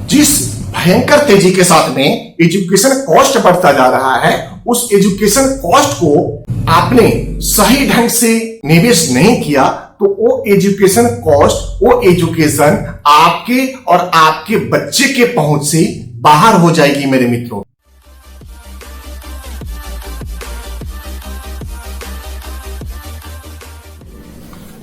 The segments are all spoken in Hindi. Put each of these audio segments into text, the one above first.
जिस भयंकर तेजी के साथ में एजुकेशन कॉस्ट बढ़ता जा रहा है, उस एजुकेशन कॉस्ट को आपने सही ढंग से निवेश नहीं किया तो वो एजुकेशन कॉस्ट, वो एजुकेशन आपके और आपके बच्चे के पहुंच से बाहर हो जाएगी मेरे मित्रों।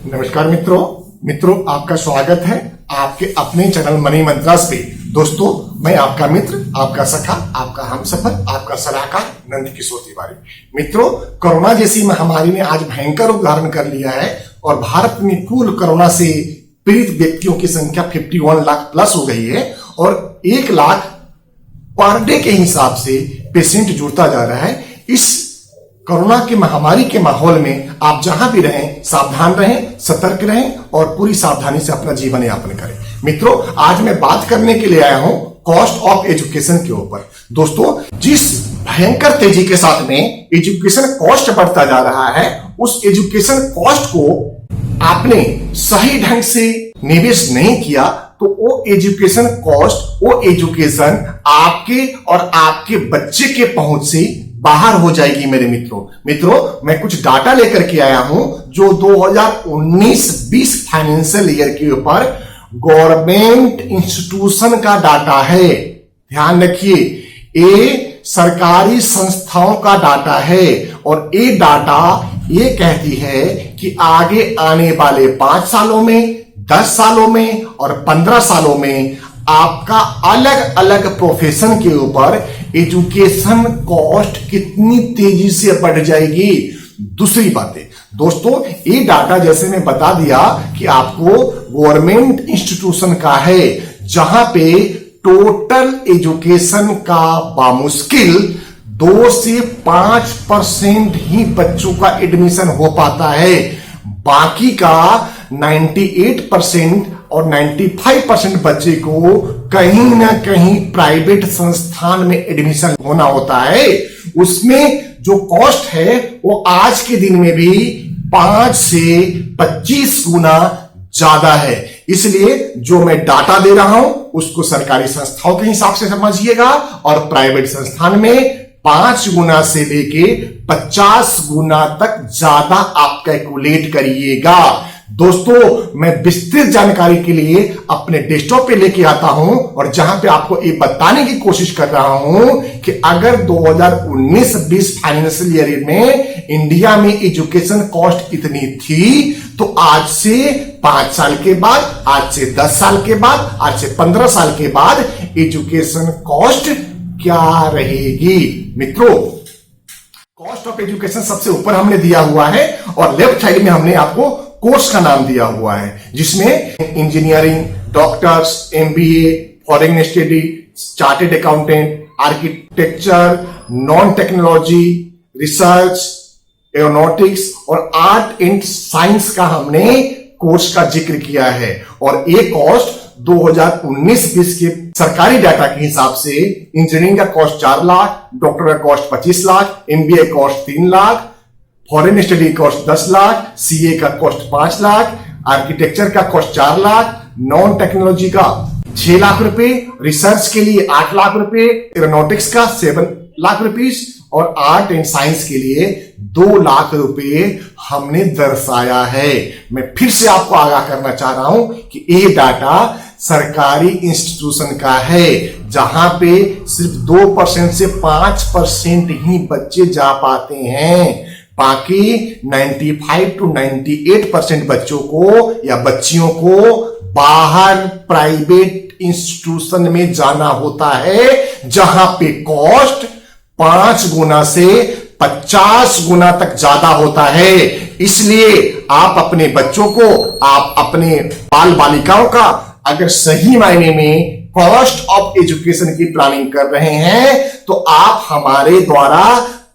नमस्कार मित्रों, आपका स्वागत है आपके अपने चैनल मनी मंत्रास पे। दोस्तों, मैं आपका मित्र, आपका सखा, आपका हमसफर, आपका सलाहकार नंद किशोर तिवारी। मित्रों, कोरोना जैसी महामारी ने आज भयंकर रूप धारण कर लिया है और भारत में कुल कोरोना से पीड़ित व्यक्तियों की संख्या 51 लाख प्लस हो गई है और 1 लाख पर डे के हिसाब से पेशेंट जुड़ता जा रहा है। इस कोरोना की महामारी के माहौल में आप जहां भी रहें, सावधान रहें, सतर्क रहें और पूरी सावधानी से अपना जीवन यापन करें। मित्रों, आज मैं बात करने के लिए आया हूं कॉस्ट ऑफ एजुकेशन के ऊपर। दोस्तों, जिस भयंकर तेजी के साथ में एजुकेशन कॉस्ट बढ़ता जा रहा है, उस एजुकेशन कॉस्ट को आपने सही ढंग से निवेश नहीं किया तो वो एजुकेशन कॉस्ट, वो एजुकेशन आपके और आपके बच्चे के पहुंच से बाहर हो जाएगी मेरे मित्रों, मैं कुछ डाटा लेकर के आया हूं जो 2019-20 फाइनेंशियल ईयर के ऊपर गवर्नमेंट इंस्टीट्यूशन का डाटा है। ध्यान रखिए, ये सरकारी संस्थाओं का डाटा है और ये डाटा ये कहती है कि आगे आने वाले 5 सालों में, 10 सालों में और 15 सालों में आपका अलग अलग प्रोफेशन के ऊपर एजुकेशन कॉस्ट कितनी तेजी से बढ़ जाएगी। दूसरी बातें दोस्तों, ये डाटा जैसे मैं बता दिया कि आपको गवर्नमेंट इंस्टीट्यूशन का है, जहां पे टोटल एजुकेशन का बामुश्किल 2 से 5% ही बच्चों का एडमिशन हो पाता है। बाकी का 98% और 95% बच्चे को कहीं ना कहीं प्राइवेट संस्थान में एडमिशन होना होता है। उसमें जो कॉस्ट है वो आज के दिन में भी 5 से 25 गुना ज्यादा है। इसलिए जो मैं डाटा दे रहा हूं उसको सरकारी संस्थाओं के हिसाब से समझिएगा और प्राइवेट संस्थान में 5 गुना से लेके 50 गुना तक ज्यादा आप कैलकुलेट करिएगा। दोस्तों, मैं विस्तृत जानकारी के लिए अपने डेस्कटॉप पे लेके आता हूं और जहां पे आपको ये बताने की कोशिश कर रहा हूं कि अगर 2019-20 फाइनेंशियल ईयर में इंडिया में एजुकेशन कॉस्ट इतनी थी तो आज से 5 साल के बाद, आज से 10 साल के बाद, आज से 15 साल के बाद एजुकेशन कॉस्ट क्या रहेगी। मित्रों, कॉस्ट ऑफ एजुकेशन सबसे ऊपर हमने दिया हुआ है और लेफ्ट साइड में हमने आपको कोर्स का नाम दिया हुआ है, जिसमें engineering, doctors, MBA, foreign study, chartered accountant, architecture, non technology, research, aeronautics और आर्ट एंड साइंस का हमने कोर्स का जिक्र किया है। और ये कॉस्ट 2019-20 के सरकारी डाटा के हिसाब से इंजीनियरिंग का कॉस्ट 4 लाख, डॉक्टर का cost 25 lakh, MBA cost 3 lakh, foreign study cost 10 lakh, CA का कॉस्ट 5 लाख, आर्किटेक्चर का कॉस्ट 4 लाख, नॉन टेक्नोलॉजी का 6 लाख रुपए, रिसर्च के लिए 8 लाख रुपए, एरोनॉटिक्स का 7 लाख रुपीस और आर्ट एंड साइंस के लिए 2 लाख रुपए हमने दर्शाया है। मैं फिर से आपको आगाह करना चाह रहा हूं कि ये डाटा सरकारी इंस्टीट्यूशन का है, जहां पे सिर्फ 2% से 5% ही बच्चे जा पाते हैं। बाकी 95 to 98% बच्चों को या बच्चियों को बाहर प्राइवेट इंस्टीट्यूशन में जाना होता है, जहां पे कॉस्ट 5 गुना से 50 गुना तक ज्यादा होता है। इसलिए आप अपने बच्चों को, आप अपने बाल बालिकाओं का अगर सही मायने में कॉस्ट ऑफ एजुकेशन की प्लानिंग कर रहे हैं तो आप हमारे द्वारा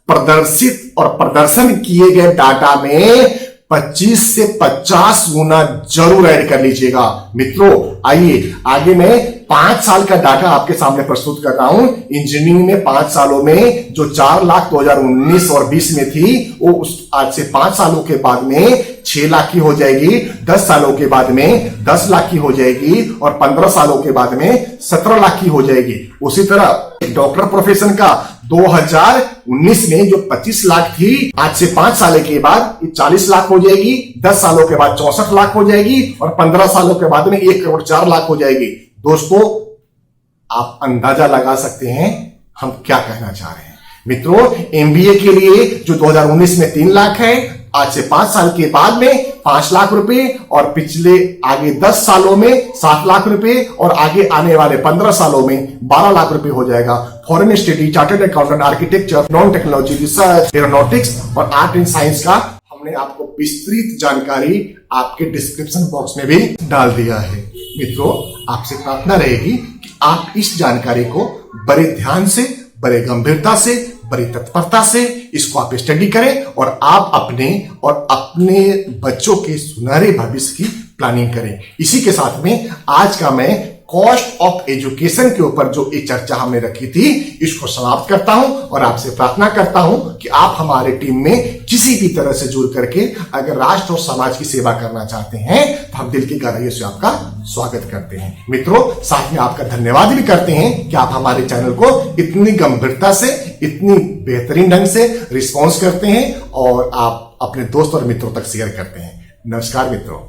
प्रदर्शित और प्रदर्शन किए गए डाटा में 25 से 50 गुना जरूर ऐड कर लीजिएगा। मित्रों आइए आगे मैं 5 साल का डाटा आपके सामने प्रस्तुत कर रहा हूं। इंजीनियरिंग में 5 सालों में जो 4 लाख 2019 और 20 में थी, वो उस आज से 5 सालों के बाद में 6 लाख की हो जाएगी, 10 सालों के बाद में 10 लाख की हो जाएगी और 15 सालों के बाद में 17 लाख की हो जाएगी। उसी तरह डॉक्टर प्रोफेशन का 2019 में जो 25 लाख थी, आज से 5 साल के बाद 40 लाख हो जाएगी, 10 सालों के बाद 64 लाख हो जाएगी और 15 सालों के बाद में 1 करोड़ 4 लाख हो जाएगी। दोस्तों आप अंदाजा लगा सकते हैं हम क्या कहना चाह रहे हैं। मित्रों एमबीए के लिए जो 2019 में 3 लाख है, आज से 5 साल के बाद में 5 लाख रुपए और पिछले आगे 10 सालों में 7 लाख रुपए और आगे आने वाले 15 सालों में 12 लाख रुपए हो जाएगा। Foreign study, chartered accountant, architecture, non technology, research, aeronautics और आर्ट एंड साइंस का हमने आपको विस्तृत जानकारी आपके डिस्क्रिप्शन बॉक्स में भी डाल दिया है। मित्रों आपसे प्रार्थना रहेगी कि आप इस जानकारी को बड़े ध्यान से, बड़े गंभीरता से, बड़ी तत्परता से इसको आप स्टडी करें और आप अपने बच्चों के सुनहरे भविष्य की प्लानिंग करें। इसी के साथ में आज का मैं कॉस्ट ऑफ एजुकेशन के ऊपर जो एक चर्चा हमने रखी थी इसको समाप्त करता हूं और आपसे प्रार्थना करता हूं कि आप हमारे टीम में किसी भी तरह से जुड़ करके अगर राष्ट्र और समाज की सेवा करना चाहते हैं तो हम दिल की गहराइयों से आपका स्वागत करते हैं। मित्रों साथ में आपका धन्यवाद भी करते हैं कि आप हमारे चैनल को इतनी गंभीरता से, इतनी बेहतरीन ढंग से रिस्पॉन्स करते हैं और आप अपने दोस्त और मित्रों तक शेयर करते हैं। नमस्कार मित्रों।